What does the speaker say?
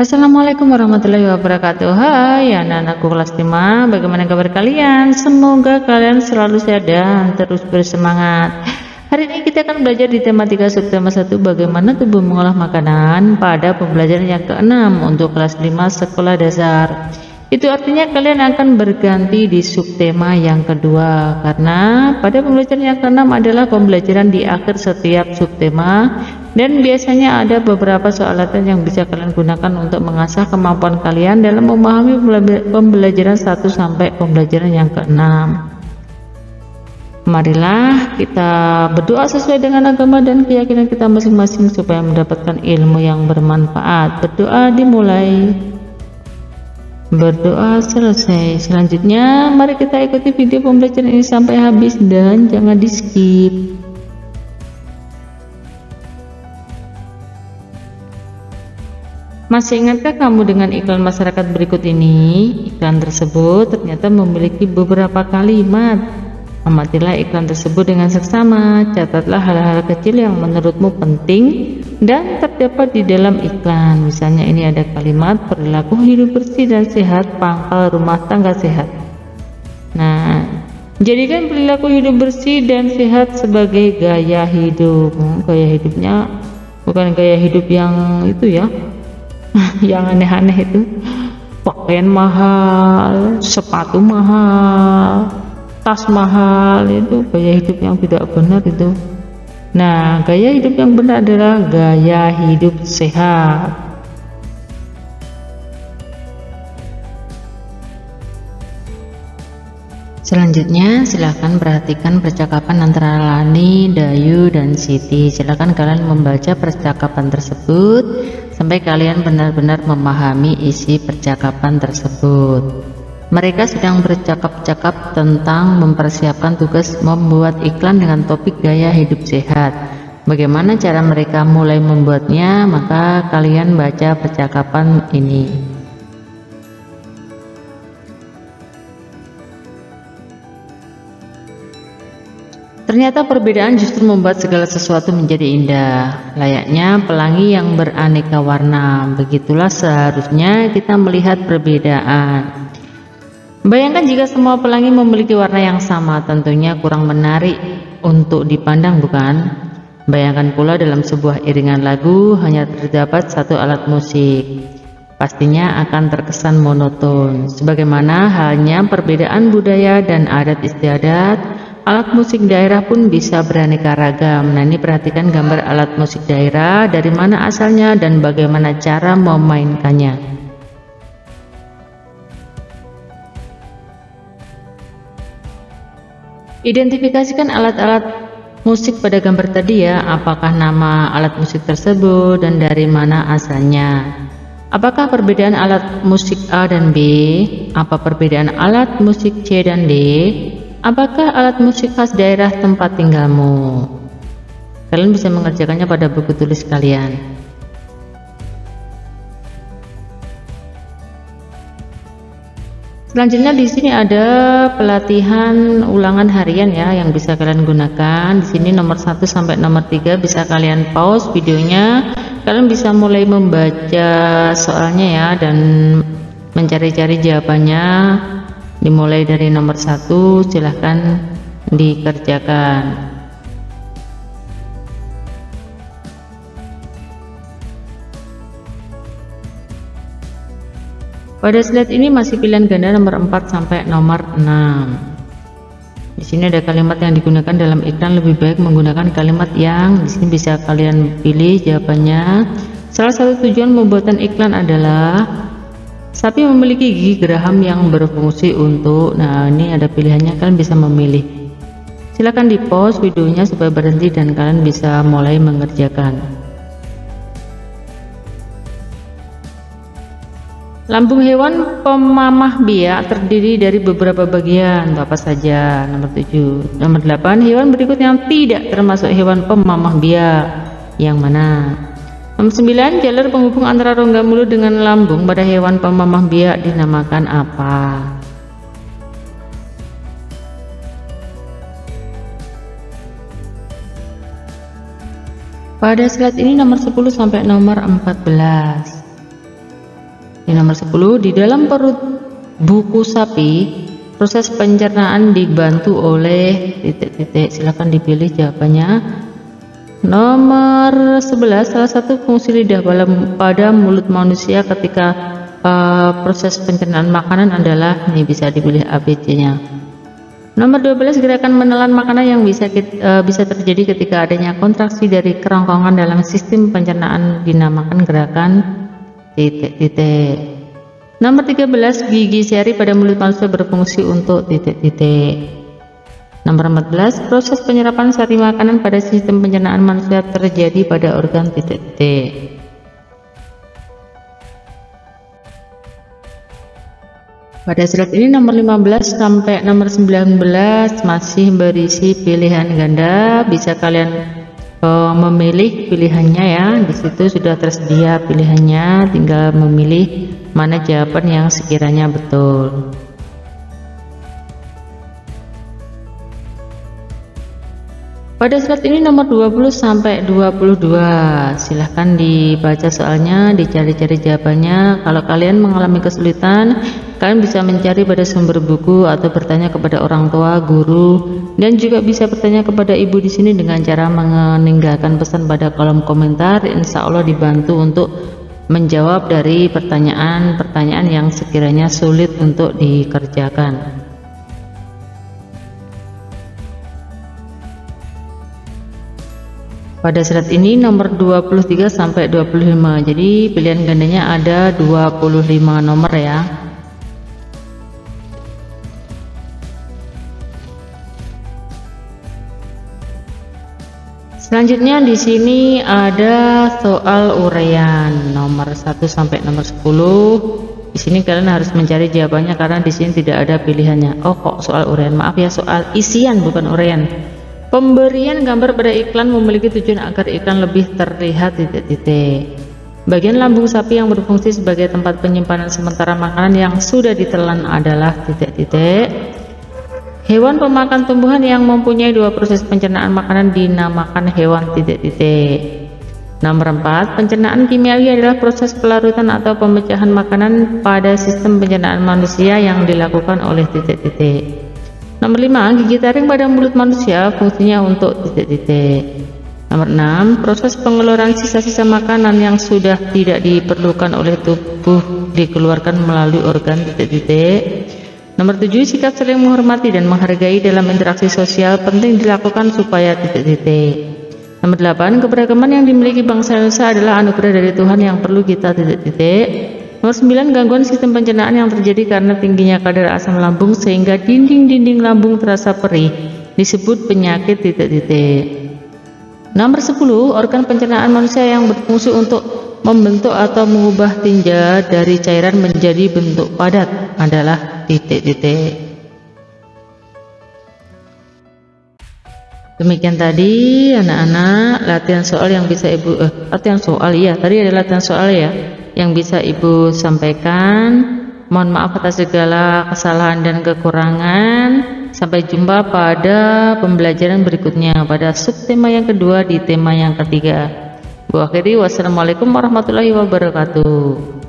Assalamualaikum warahmatullahi wabarakatuh. Hai anak-anakku kelas 5, bagaimana kabar kalian? Semoga kalian selalu sehat dan terus bersemangat. Hari ini kita akan belajar di tematika subtema 1, bagaimana tubuh mengolah makanan pada pembelajaran yang ke-6 untuk kelas 5 sekolah dasar. Itu artinya kalian akan berganti di subtema yang kedua, karena pada pembelajaran yang ke-6 adalah pembelajaran di akhir setiap subtema, dan biasanya ada beberapa soalatan yang bisa kalian gunakan untuk mengasah kemampuan kalian dalam memahami pembelajaran 1 sampai pembelajaran yang ke-6. Marilah kita berdoa sesuai dengan agama dan keyakinan kita masing-masing supaya mendapatkan ilmu yang bermanfaat. Berdoa dimulai, berdoa selesai. Selanjutnya mari kita ikuti video pembelajaran ini sampai habis dan jangan di skip. Masih ingatkah kamu dengan iklan masyarakat berikut ini? Iklan tersebut ternyata memiliki beberapa kalimat. Amatilah iklan tersebut dengan seksama. Catatlah hal-hal kecil yang menurutmu penting dan terdapat di dalam iklan. Misalnya ini ada kalimat perilaku hidup bersih dan sehat, pangkal rumah tangga sehat. Nah, jadikan perilaku hidup bersih dan sehat sebagai gaya hidup. Gaya hidupnya bukan gaya hidup yang itu ya, yang aneh-aneh itu, pakaian mahal, sepatu mahal, tas mahal, itu gaya hidup yang tidak benar itu. Nah, gaya hidup yang benar adalah gaya hidup sehat. Selanjutnya, silahkan perhatikan percakapan antara Lani, Dayu, dan Siti. Silahkan kalian membaca percakapan tersebut sampai kalian benar-benar memahami isi percakapan tersebut. Mereka sedang bercakap-cakap tentang mempersiapkan tugas membuat iklan dengan topik gaya hidup sehat. Bagaimana cara mereka mulai membuatnya? Maka kalian baca percakapan ini. Ternyata perbedaan justru membuat segala sesuatu menjadi indah, layaknya pelangi yang beraneka warna. Begitulah seharusnya kita melihat perbedaan. Bayangkan jika semua pelangi memiliki warna yang sama, tentunya kurang menarik untuk dipandang, bukan? Bayangkan pula dalam sebuah iringan lagu hanya terdapat satu alat musik. Pastinya akan terkesan monoton. Sebagaimana halnya perbedaan budaya dan adat istiadat, alat musik daerah pun bisa beraneka ragam. Nah, ini perhatikan gambar alat musik daerah, dari mana asalnya dan bagaimana cara memainkannya. Identifikasikan alat-alat musik pada gambar tadi ya. Apakah nama alat musik tersebut dan dari mana asalnya? Apakah perbedaan alat musik A dan B? Apa perbedaan alat musik C dan D? Apakah alat musik khas daerah tempat tinggalmu? Kalian bisa mengerjakannya pada buku tulis kalian. Selanjutnya di sini ada pelatihan ulangan harian ya yang bisa kalian gunakan. Di sini nomor 1 sampai nomor 3 bisa kalian pause videonya. Kalian bisa mulai membaca soalnya ya dan mencari-cari jawabannya. Dimulai dari nomor 1, silahkan dikerjakan. Pada slide ini masih pilihan ganda nomor 4 sampai nomor 6. Di sini ada kalimat yang digunakan dalam iklan, lebih baik menggunakan kalimat yang di sini bisa kalian pilih jawabannya. Salah satu tujuan pembuatan iklan adalah sapi memiliki gigi geraham yang berfungsi untuk, nah ini ada pilihannya, kalian bisa memilih. Silakan di pause videonya supaya berhenti dan kalian bisa mulai mengerjakan. Lambung hewan pemamah biak terdiri dari beberapa bagian, apa saja? Nomor 7. Nomor 8, hewan berikut yang tidak termasuk hewan pemamah biak yang mana? Nomor 9, jalur penghubung antara rongga mulut dengan lambung pada hewan pemamah biak dinamakan apa? Pada slide ini nomor 10 sampai nomor 14. di nomor 10, di dalam perut buku sapi proses pencernaan dibantu oleh titik-titik. Silahkan dipilih jawabannya. Nomor 11, salah satu fungsi lidah pada mulut manusia ketika proses pencernaan makanan adalah, ini bisa dipilih ABC-nya. Nomor 12, gerakan menelan makanan yang bisa terjadi ketika adanya kontraksi dari kerongkongan dalam sistem pencernaan dinamakan gerakan titik-titik. Nomor 13, gigi seri pada mulut manusia berfungsi untuk titik-titik. Nomor 14, proses penyerapan sari makanan pada sistem pencernaan manusia terjadi pada organ titik-titik. Pada slide ini nomor 15 sampai nomor 19 masih berisi pilihan ganda. Bisa kalian memilih pilihannya ya. Di situ sudah tersedia pilihannya, tinggal memilih mana jawaban yang sekiranya betul. Pada slide ini nomor 20 sampai 22, silahkan dibaca soalnya, dicari-cari jawabannya. Kalau kalian mengalami kesulitan, kalian bisa mencari pada sumber buku atau bertanya kepada orang tua, guru, dan juga bisa bertanya kepada ibu di sini dengan cara meninggalkan pesan pada kolom komentar. Insya Allah dibantu untuk menjawab dari pertanyaan-pertanyaan yang sekiranya sulit untuk dikerjakan. Pada slide ini nomor 23 sampai 25. Jadi pilihan gandanya ada 25 nomor ya. Selanjutnya di sini ada soal uraian nomor 1 sampai nomor 10. Di sini kalian harus mencari jawabannya karena di sini tidak ada pilihannya. Oh, kok soal uraian? Maaf ya, soal isian bukan uraian. Pemberian gambar pada iklan memiliki tujuan agar iklan lebih terlihat titik-titik. Bagian lambung sapi yang berfungsi sebagai tempat penyimpanan sementara makanan yang sudah ditelan adalah titik-titik. Hewan pemakan tumbuhan yang mempunyai dua proses pencernaan makanan dinamakan hewan titik-titik. Nomor 4, pencernaan kimiawi adalah proses pelarutan atau pemecahan makanan pada sistem pencernaan manusia yang dilakukan oleh titik-titik. Nomor 5, gigi taring pada mulut manusia fungsinya untuk titik-titik. Nomor 6, proses pengeluaran sisa-sisa makanan yang sudah tidak diperlukan oleh tubuh dikeluarkan melalui organ titik-titik. Nomor 7, sikap saling menghormati dan menghargai dalam interaksi sosial penting dilakukan supaya titik-titik. Nomor 8, keberagaman yang dimiliki bangsa Indonesia adalah anugerah dari Tuhan yang perlu kita titik-titik. Nomor 9, gangguan sistem pencernaan yang terjadi karena tingginya kadar asam lambung sehingga dinding-dinding lambung terasa perih disebut penyakit titik-titik. Nomor 10, organ pencernaan manusia yang berfungsi untuk membentuk atau mengubah tinja dari cairan menjadi bentuk padat adalah titik-titik. Demikian tadi anak-anak latihan soal yang bisa ibu latihan soal ya, tadi ada latihan soal ya yang bisa ibu sampaikan. Mohon maaf atas segala kesalahan dan kekurangan. Sampai jumpa pada pembelajaran berikutnya pada subtema yang kedua di tema yang ketiga. Bu akhiri, wassalamualaikum warahmatullahi wabarakatuh.